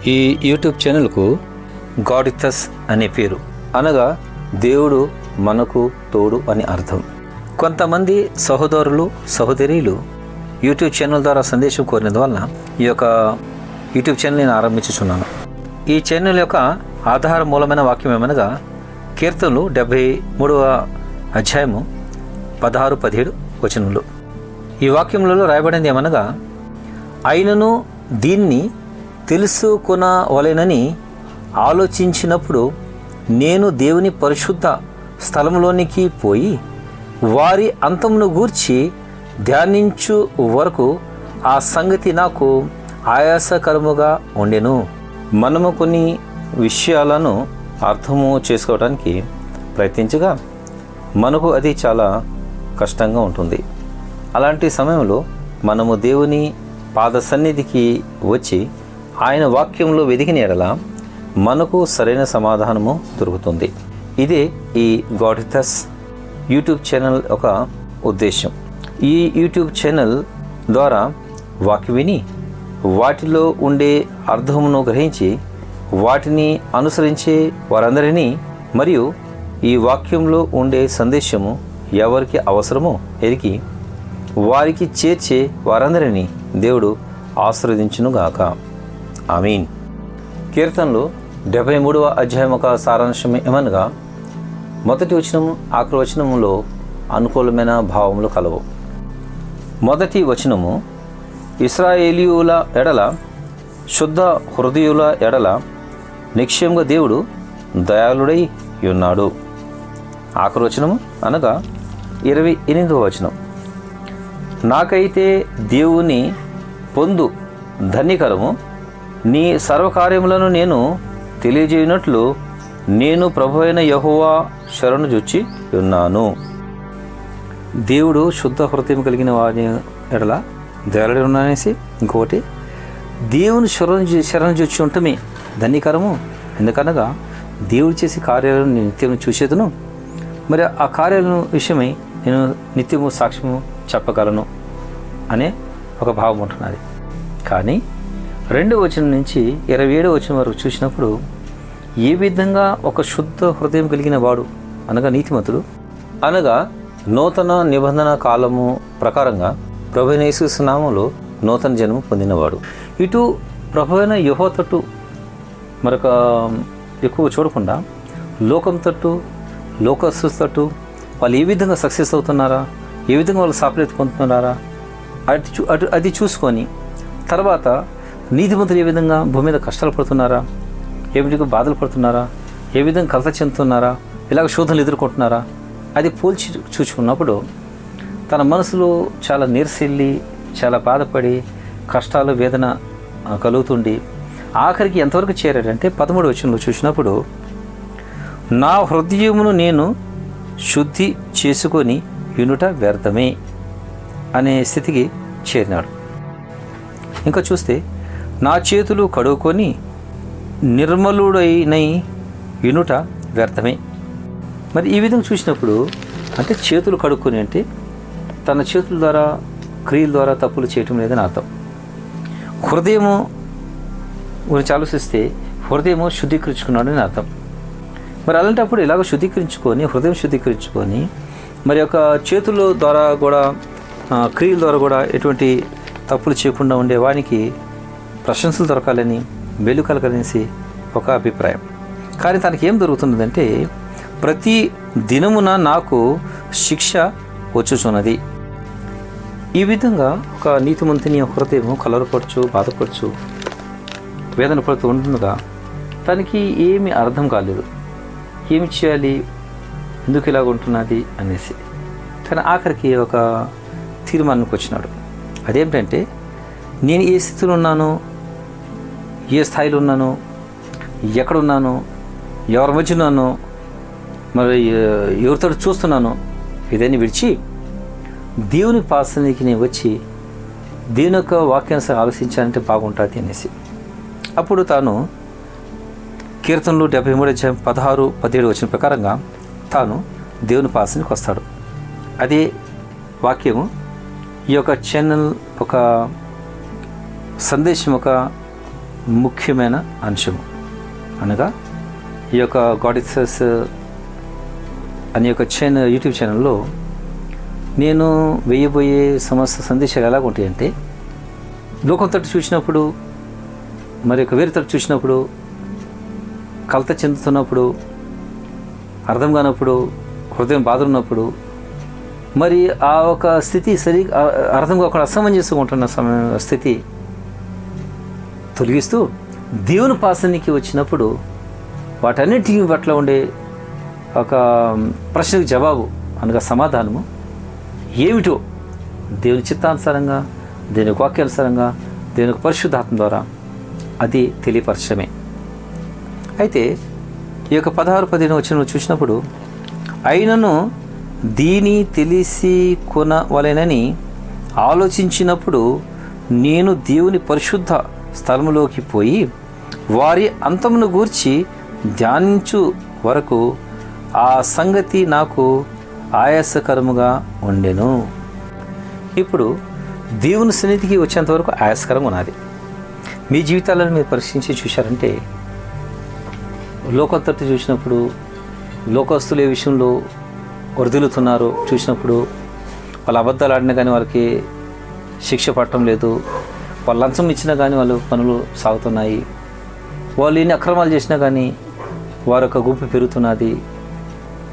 ఈ యూట్యూబ్ ఛానల్కు God with us అనే పేరు, అనగా దేవుడు మనకు తోడు అని అర్థం. కొంతమంది సహోదరులు సహోదరీలు యూట్యూబ్ ఛానల్ ద్వారా సందేశం కోరినందువలన ఈ యొక్క యూట్యూబ్ ఛానల్ నేను ఆరంభించుచున్నాను. ఈ ఛానల్ యొక్క ఆధార మూలమైన వాక్యం ఏమనగా కీర్తనలు 73వ అధ్యాయము 16-17 వచనములు. ఈ వాక్యములలో రాయబడింది ఏమనగా, అయినను దీన్ని తెలుసుకొనవలెనని ఆలోచించినప్పుడు నేను దేవుని పరిశుద్ధ స్థలంలోనికి పోయి వారి అంతమును గూర్చి ధ్యానించు వరకు ఆ సంగతి నాకు ఆయాసకరముగా ఉండెను. మనము కొన్ని విషయాలను అర్థము చేసుకోవడానికి ప్రయత్నించగా మనకు అది చాలా కష్టంగా ఉంటుంది. అలాంటి సమయంలో మనము దేవుని పాద సన్నిధికి వచ్చి ఆయన వాక్యంలో వెదికిన ఎడల మనకు సరైన సమాధానము దొరుకుతుంది. ఇదే ఈ God with us YouTube channel ఒక ఉద్దేశం. ఈ యూట్యూబ్ ఛానల్ ద్వారా వాక్యం విని వాటిలో ఉండే అర్థమును గ్రహించి వాటిని అనుసరించే వారందరినీ మరియు ఈ వాక్యంలో ఉండే సందేశము ఎవరికి అవసరమో ఎరిగి వారికి చేర్చే వారందరినీ దేవుడు ఆశీర్వదించునుగాక. ఆమీన్. కీర్తనలు 73వ అధ్యాయం ఒక సారాంశం ఏమనగా, మొదటి వచనము ఆఖరి వచనములో అనుకూలమైన భావములు కలవు. మొదటి వచనము, ఇశ్రాయేలీయుల ఎడల శుద్ధ హృదయుల ఎడల నిశ్చయముగా దేవుడు దయాళుడై ఉన్నాడు. ఆఖరి వచనము అనగా 28వ వచనం, నాకైతే దేవుని పొందు ధన్యకరము, నీ సర్వకార్యములను నేను తెలియజేయనట్లు నేను ప్రభు అయిన యెహోవా శరణు జొచ్చి ఉన్నాను. దేవుడు శుద్ధ హృదయం కలిగిన వారి ఎడల దయాళుడై ఉన్నానేసి, ఇంకోటి దేవుని శరణు జొచ్చి ఉండటమే ధన్యకరము. ఎందుకనగా దేవుడు చేసే కార్యాలను నేను నిత్యం చూసేదను, మరి ఆ కార్యాలను విషయమై నేను నిత్యము సాక్ష్యము చెప్పగలను అనే ఒక భావం ఉంటున్నది. కానీ 2వ వచనం నుంచి 27వ వచనం వరకు చూసినప్పుడు ఏ విధంగా ఒక శుద్ధ హృదయం కలిగిన వాడు అనగా నీతిమంతుడు, అనగా నూతన నిబంధన కాలము ప్రకారంగా ప్రభువైన యేసు నామములో నూతన జన్మ పొందినవాడు, ఇటు ప్రభువైన యెహోవా తట్టు మరొక ఎక్కువ చూడకుండా లోకం తట్టు లోకస్తుల తట్టు వాళ్ళు ఏ విధంగా సక్సెస్ అవుతున్నారా, ఏ విధంగా వాళ్ళు సాఫల్యత పొందుతున్నారా అది చూసుకొని తర్వాత నీతిమంతులు ఏ విధంగా భూమి మీద కష్టాలు పడుతున్నారా, ఏ విధంగా బాధలు పడుతున్నారా, ఏ విధంగా కలత చెందుతున్నారా, ఇలాగ శోధనలు ఎదుర్కొంటున్నారా అది పోల్చి చూసుకున్నప్పుడు తన మనసులో చాలా నీరసిల్లి చాలా బాధపడి కష్టాలు వేదన కలుగుతుండి ఆఖరికి ఎంతవరకు చేరాడంటే 13వ వచనంలో చూసినప్పుడు, నా హృదయమును నేను శుద్ధి చేసుకొని వినుట వ్యర్థమే అనే స్థితికి చేరినాడు. ఇంకా చూస్తే, నా చేతులు కడుక్కొని నిర్మలుడైనై వినుట వ్యర్థమే. మరి ఈ విధంగా చూసినప్పుడు అంటే చేతులు కడుక్కొని అంటే తన చేతుల ద్వారా క్రియల ద్వారా తప్పులు చేయటం లేదని అర్థం. హృదయము గురించి ఆలోచిస్తే హృదయము శుద్ధీకరించుకున్నాడు అని అర్థం. మరి అలాంటప్పుడు ఇలాగ శుద్ధీకరించుకొని హృదయం శుద్ధీకరించుకొని మరి యొక్క చేతుల ద్వారా కూడా క్రియల ద్వారా కూడా ఎటువంటి తప్పులు చేయకుండా ఉండే వానికి ప్రశంసలు దొరకాలని వెలు కలగనేసి ఒక అభిప్రాయం. కానీ తనకి ఏం దొరుకుతున్నదంటే ప్రతి దినమున నాకు శిక్ష వచ్చుచున్నది. ఈ విధంగా ఒక నీతిమంతుని హృదయం కలవరపరచు బాధపరచు వేదన పడుతూ ఉంటుండగా తనకి ఏమీ అర్థం కాలేదు, ఏమి చేయాలి, ఎందుకు ఇలాగ ఉంటున్నది అనేసి. కానీ ఆఖరికి ఒక తీర్మానానికి వచ్చినాడు. అదేంటంటే, నేను ఏ స్థితిలో ఉన్నానో, ఏ స్థాయిలో ఉన్నానో, ఎక్కడున్నానో, ఎవరి మధ్య ఉన్నానో, మరి ఎవరితో చూస్తున్నానో ఇదన్నీ విడిచి దేవుని పాసనికి నేను వచ్చి దేవుని యొక్క వాక్యాన్ని ఆలోచించాలంటే బాగుంటుంది అనేసి. అప్పుడు తాను కీర్తనలు 73:16-17 వచ్చిన ప్రకారంగా తాను దేవుని పాసనికి వస్తాడు. అదే వాక్యము ఈ యొక్క ఛానల్ ఒక సందేశం, ఒక ముఖ్యమైన అంశము. అనగా ఈ యొక్క గాడెసెస్ అనే యొక్క యూట్యూబ్ ఛానల్లో నేను వేయబోయే సమస్త సందేశాలు ఎలాగ ఉంటాయంటే, లోకం తట్టు చూసినప్పుడు, మరి ఒక వేరే తట్టు చూసినప్పుడు, కలత చెందుతున్నప్పుడు, అర్థం కానప్పుడు, హృదయం బాధ ఉన్నప్పుడు, మరి ఆ ఒక స్థితి అర్థం కాకుండా అసమంజసంగా ఉంటున్న స్థితి తొలగిస్తూ దేవుని పాసనికి వచ్చినప్పుడు వాటన్నిటి పట్ల ఉండే ఒక ప్రశ్నకు జవాబు అనగా సమాధానము ఏమిటో దేవుని చిత్తానుసారంగా, దేవుని వాక్యానుసారంగా, దేవుని పరిశుద్ధాత్మ ద్వారా అది తెలియపరచడమే. అయితే ఈ యొక్క 16-15 వచనం చూసినప్పుడు, అయినను దీని తెలిసి కొనవలెనని ఆలోచించినప్పుడు నేను దేవుని పరిశుద్ధ స్థలములోకి పోయి వారి అంతమును గూర్చి ధ్యానించు వరకు ఆ సంగతి నాకు ఆయాసకరముగా ఉండెను. ఇప్పుడు దేవుని సన్నిధికి వచ్చేంత వరకు ఆయాసకరంగా ఉన్నది. మీ జీవితాలను మీరు పరిశీలించి చూశారంటే, లోకంతటి చూసినప్పుడు, లోకస్తులు ఏ విషయంలో వర్ధిల్లుతున్నారో చూసినప్పుడు, వాళ్ళు అబద్ధాలు ఆడినా కానీ వాళ్ళకి శిక్ష పడటం లేదు, వాళ్ళు లంచం ఇచ్చినా కానీ వాళ్ళు పనులు సాగుతున్నాయి, వాళ్ళు ఎన్ని అక్రమాలు చేసినా కానీ వారి యొక్క గుంపు పెరుగుతున్నది,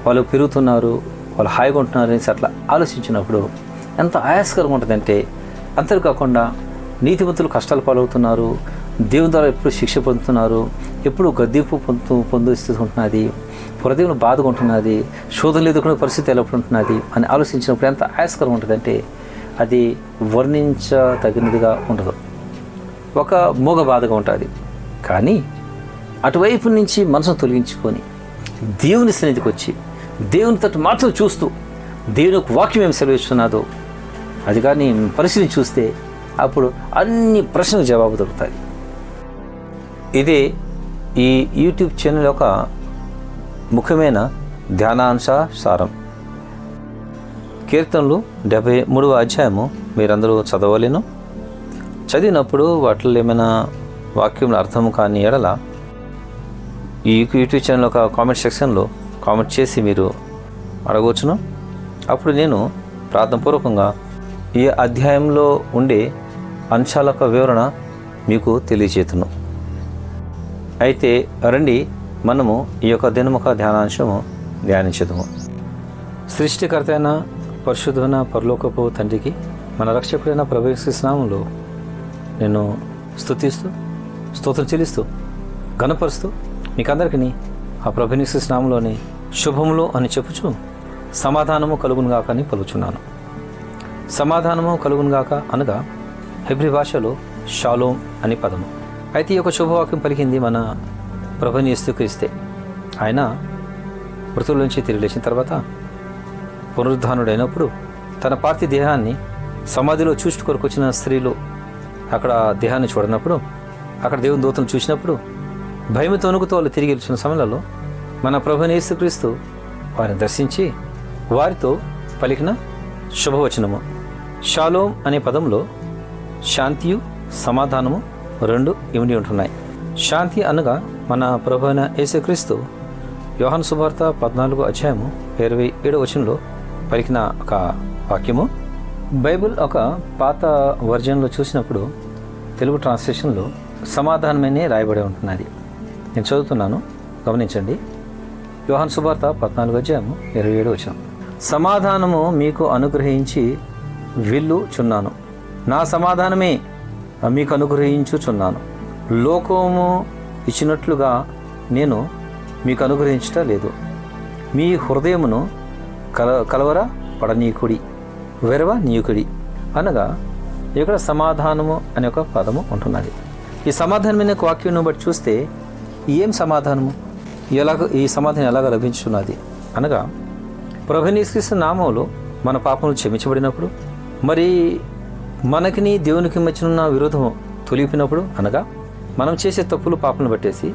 వాళ్ళు పెరుగుతున్నారు, వాళ్ళు హాయిగా ఉంటున్నారు అనేసి అట్లా ఆలోచించినప్పుడు ఎంత ఆయాసకరంగా ఉంటుందంటే, అంతేకాకుండా నీతిమంతులు కష్టాలు పాలవుతున్నారు, దేవుని ద్వారా ఎప్పుడు శిక్ష పొందుతున్నారు, ఎప్పుడు గద్దెంపు పొందుతున్నది, హృదయంలో బాధగా ఉంటున్నది, శోధనలు ఎదుర్కొనే పరిస్థితి ఎలా ఉంటున్నది అని ఆలోచించినప్పుడు ఎంత ఆయాసకరం ఉంటుందంటే అది వర్ణించదగినదిగా ఉండదు. ఒక మోగ బాధగా ఉంటుంది. కానీ అటువైపు నుంచి మనసును తొలగించుకొని దేవుని సన్నిధికి వచ్చి దేవుని తట్టు మాత్రం చూస్తూ దేవుని వాక్యం ఏమి సెలవిస్తున్నదో అది కానీ పరిశీలించి చూస్తే అప్పుడు అన్ని ప్రశ్నలకు జవాబు దొరుకుతాయి. ఇదే ఈ యూట్యూబ్ ఛానల్ యొక్క ముఖ్యమైన ధ్యానాంశ సారం. కీర్తనలు 73వ అధ్యాయము మీరందరూ చదవలేను. చదివినప్పుడు వాటిలో ఏమైనా వాక్యంలో అర్థం కాని ఎడల ఈ యూట్యూబ్ ఛానల్ ఒక కామెంట్ సెక్షన్లో కామెంట్ చేసి మీరు అడగవచ్చును. అప్పుడు నేను ప్రార్థనపూర్వకంగా ఈ అధ్యాయంలో ఉండే అంశాల యొక్క వివరణ మీకు తెలియజేతును. అయితే రండి మనము ఈ యొక్క దినముఖ ధ్యానాంశము ధ్యానించదుము. సృష్టికర్త అయిన పరిశుద్ధమైన పరలోకపు తండ్రికి, మన రక్షకుడైన ప్రభువు యేసు నామములో నేను స్తుతిస్తూ స్తోత్రం చెల్లిస్తూ ఘనపరుస్తూ మీకందరికీ ఆ ప్రభువు యేసు నామములోని శుభములు అని చెప్పుచు సమాధానము కలుగునుగాక అని పలుకుచున్నాను. సమాధానము కలుగునుగాక అనగా హెబ్రీ భాషలో షాలోమ్ అని పదము. అయితే ఈ యొక్క శుభవాక్యం పలికింది మన ప్రభువుని యేసుక్రీస్తే. ఆయన మృతుల నుంచి తిరిగి లేచిన తర్వాత పునరుద్ధానుడైనప్పుడు తన పార్థివ దేహాన్ని సమాధిలో చూసి కొరకు వచ్చిన స్త్రీలు అక్కడ దేహాన్ని చూడనప్పుడు, అక్కడ దేవుని దూతను చూసినప్పుడు భయముతో వణుకుతో వాళ్ళు తిరిగి వచ్చిన సమయంలో మన ప్రభువుని యేసుక్రీస్తు వారిని దర్శించి వారితో పలికిన శుభవచనము. షాలోమ్ అనే పదంలో శాంతియు సమాధానము రెండు ఇమిడి ఉంటున్నాయి. శాంతి అనగా మన ప్రభువైన యేసుక్రీస్తు యోహాను సువార్త 14వ అధ్యాయము 27వ వచనంలో పలికిన ఒక వాక్యము. బైబిల్ ఒక పాత వర్జన్లో చూసినప్పుడు తెలుగు ట్రాన్స్లేషన్లో సమాధానమనే రాయబడి ఉంటున్నది. నేను చదువుతున్నాను, గమనించండి. యోహాను సువార్త 14వ అధ్యాయము 27వ వచనం. సమాధానము మీకు అనుగ్రహించి వెళ్ళుచున్నాను, నా సమాధానమే మీకు అనుగ్రహించుచున్నాను. లోకము ఇచ్చినట్లుగా నేను మీకు అనుగ్రహించట లేదు. మీ హృదయమును కలవర పడనీకుడి, వెరవ నీకుడి అనగా ఇక్కడ సమాధానము అనే ఒక పదము ఉంటున్నది. ఈ సమాధానమైన వాక్యం బట్టి చూస్తే ఏం సమాధానము, ఈ సమాధానం ఎలాగ లభించున్నది అనగా ప్రభువుని యేసుక్రీస్తు నామములో మన పాపములు క్షమించబడినప్పుడు, మరి మనకిని దేవునికి మధ్యనున్న విరోధము తొలిపినప్పుడు, అనగా మనం చేసే తప్పులు పాపను బట్టేసి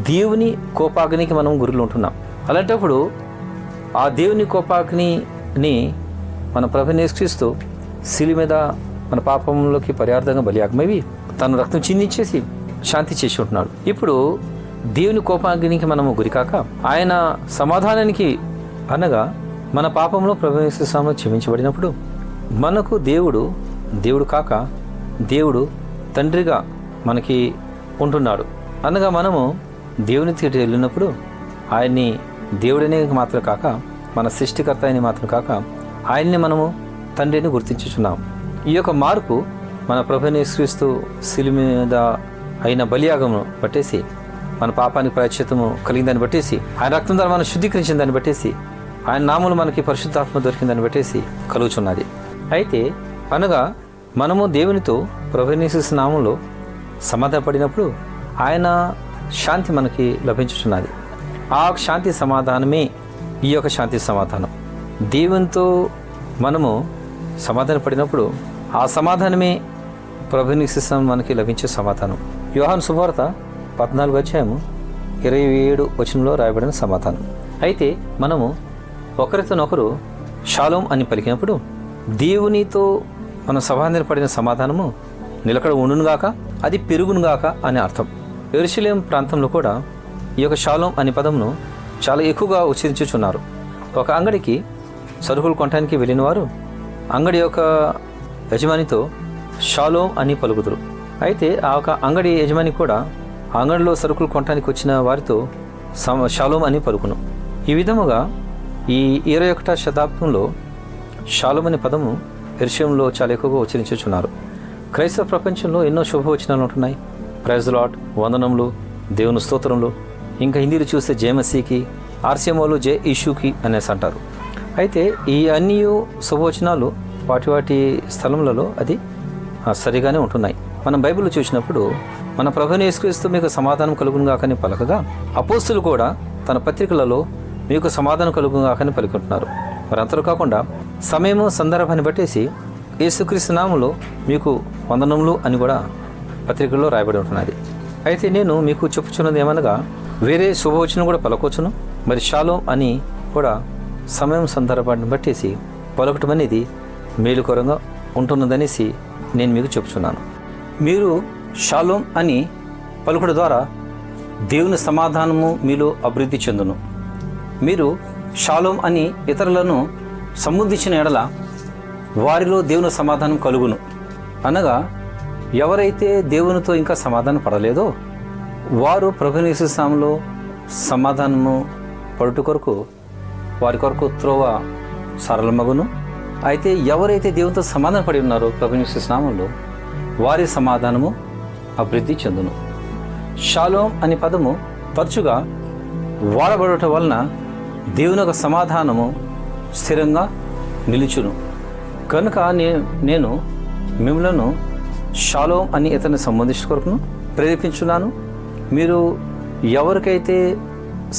దేవుని కోపాగ్నికి మనం గురిలో ఉంటున్నాం. అలాంటప్పుడు ఆ దేవుని కోపాగ్నిని మన ప్రభువుని యేసుక్రీస్తు శిలువ మీద మన పాపంలోకి పరిహార్థంగా బలియాగమైవి తన రక్తం చిందించేసి శాంతి చేసి ఉంటున్నాడు. ఇప్పుడు దేవుని కోపాగ్నికి మనము గురికాక ఆయన సమాధానానికి అనగా మన పాపంలో ప్రభువైన యేసుక్రీస్తులో క్షమించబడినప్పుడు మనకు దేవుడు కాక దేవుడు తండ్రిగా మనకి ఉంటున్నాడు. అనగా మనము దేవుని తిరిగి వెళ్ళినప్పుడు ఆయన్ని దేవుడనే మాత్రం కాక మన సృష్టికర్త అని మాత్రం కాక ఆయన్ని మనము తండ్రిని గుర్తించుచున్నాం. ఈ యొక్క మార్పు మన ప్రభువైన యేసుక్రీస్తు శిలువ మీద అయిన బలియాగమును బట్టేసి మన పాపానికి ప్రాయశ్చిత్తము కలిగిందని బట్టేసి ఆయన రక్తం ద్వారా మనం శుద్ధీకరించిన దాన్ని బట్టేసి ఆయన నామములు మనకి పరిశుద్ధాత్మ దొరికిందని బట్టేసి కలుగుచున్నది. అయితే అనగా మనము దేవునితో ప్రభువైన యేసుక్రీస్తు నామములో సమాధానపడినప్పుడు ఆయన శాంతి మనకి లభించుచున్నది. ఆ శాంతి సమాధానమే ఈ యొక్క శాంతి సమాధానం. దేవునితో మనము సమాధాన పడినప్పుడు ఆ సమాధానమే ప్రభువైన యేసుక్రీస్తు మనకి లభించే సమాధానం. యోహాను సువార్త 14:27 రాయబడిన సమాధానం. అయితే మనము ఒకరితోనొకరు షాలోమ్ అని పలికినప్పుడు దేవునితో మనం సమాధాన పడిన సమాధానము నిలకడ ఉండునుగాక, అది పెరుగునుగాక అని అర్థం. యెరూషలేము ప్రాంతంలో కూడా ఈ యొక్క షాలోమ్ అనే పదమును చాలా ఎక్కువగా ఉచ్చరించుచున్నారు. ఒక అంగడికి సరుకులు కొనడానికి వెళ్ళిన వారు అంగడి యొక్క యజమానితో షాలోమ్ అని పలుకుదురు. అయితే ఆ ఒక అంగడి యజమాని కూడా ఆ అంగడిలో సరుకులు కొనడానికి వచ్చిన వారితో షాలోమ్ అని పలుకును. ఈ విధముగా ఈ 21వ శతాబ్దంలో షాలోమ్ అనే పదము యెరూషలేములో చాలా ఎక్కువగా ఉచ్చరించుచున్నారు. క్రైస్తవ ప్రపంచంలో ఎన్నో శుభవచనాలు ఉంటున్నాయి. ప్రైజ్ ది లార్డ్, వందనములు, దేవుని స్తోత్రములు, ఇంకా హిందీలో చూస్తే జయ మసీకి, ఆర్సీఎంఓలు జయ ఇషూకి అనేసి అంటారు. అయితే ఈ అన్ని శుభవచనాలు వాటి స్థలములలో అది సరిగానే ఉంటున్నాయి. మనం బైబిల్ చూసినప్పుడు మన ప్రభువైన యేసుక్రీస్తు మీకు సమాధానం కలుగునుగాకని పలకగా అపోస్తులు కూడా తన పత్రికలలో మీకు సమాధానం కలుగునుగాకని పలుకుంటున్నారు. మరి అంతలో కాకుండా సమయము సందర్భాన్ని బట్టేసి యేసుక్రీస్తు నామములో మీకు వందనములు అని కూడా పత్రికల్లో రాయబడి ఉంటున్నది. అయితే నేను మీకు చెప్పుచున్నది ఏమనగా వేరే శుభవచనం కూడా పలకొచ్చును, మరి షాలోమ్ అని కూడా సమయం సందర్భాన్ని బట్టేసి పలకటం అనేది మేలుకరంగా ఉంటున్నదనేసి నేను మీకు చెప్తున్నాను. మీరు షాలోమ్ అని పలుకుడు ద్వారా దేవుని సమాధానము మీలో అభివృద్ధి చెందును. మీరు షాలోమ్ అని ఇతరులను సంబోధించిన ఎడల వారిలో దేవుని సమాధానం కలుగును. అనగా ఎవరైతే దేవునితో ఇంకా సమాధానం పడలేదో వారు ప్రభువైన యేసుక్రీస్తు నామములో సమాధానము పడుట కొరకు వారి కొరకు త్రోవ సరళమగును. అయితే ఎవరైతే దేవునితో సమాధాన పడి ఉన్నారో ప్రభువైన యేసుక్రీస్తు నామములో వారి సమాధానము అభివృద్ధి చెందును. షాలోమ్ అనే పదము తరచుగా వాడబడటం వలన దేవుని యొక్క సమాధానము స్థిరంగా నిలుచును. కనుక నేను మిమ్మలను షాలోమ్ అని ఇతన్ని సంబంధించిన కొరకును ప్రేరేపించున్నాను. మీరు ఎవరికైతే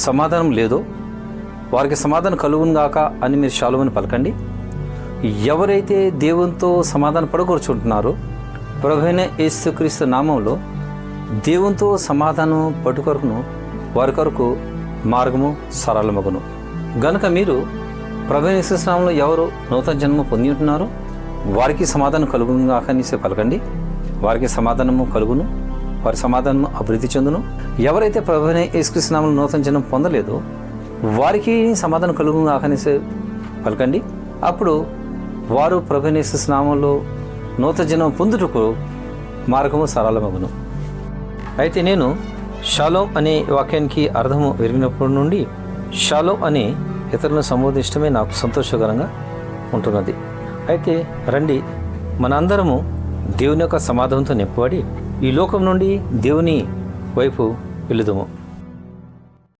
సమాధానం లేదో వారికి సమాధానం కలుగునుగాక అని మీరు షాలోమ్ అని పలకండి. ఎవరైతే దేవునితో సమాధానం పడకూర్చుంటున్నారో ప్రభువైన యేసుక్రీస్తు నామంలో దేవునితో సమాధానం పట్టుకొరకును వారి కొరకు మార్గము సరళమగును. గనుక మీరు ప్రభువైన యేసుక్రీస్తు నామంలో ఎవరు నూతన జన్మ పొంది ఉంటున్నారో వారికి సమాధానం కలుగునుగాక అనేసి పలకండి. వారికి సమాధానము కలుగును, వారి సమాధానము అభివృద్ధి చెందును. ఎవరైతే ప్రభువైన యేసుక్రీస్తు నామంలో నూతన జన్మ పొందలేదో వారికి సమాధానం కలుగునుగాక అనేసి పలకండి. అప్పుడు వారు ప్రభువైన యేసుక్రీస్తు నామంలో నూతన జన్మ పొందుటకు మార్గము సరళమగును. అయితే నేను షాలోమ్ అనే వాక్యానికి అర్థము ఎరిగినప్పటి నుండి షాలోమ్ అనే ఇతరులను సంబోధించడమే నాకు సంతోషకరంగా ఉంటున్నది. అయితే రండి మనందరము దేవుని యొక్క సమాధానంతో నింపబడి ఈ లోకం నుండి దేవుని వైపు వెళుదుము.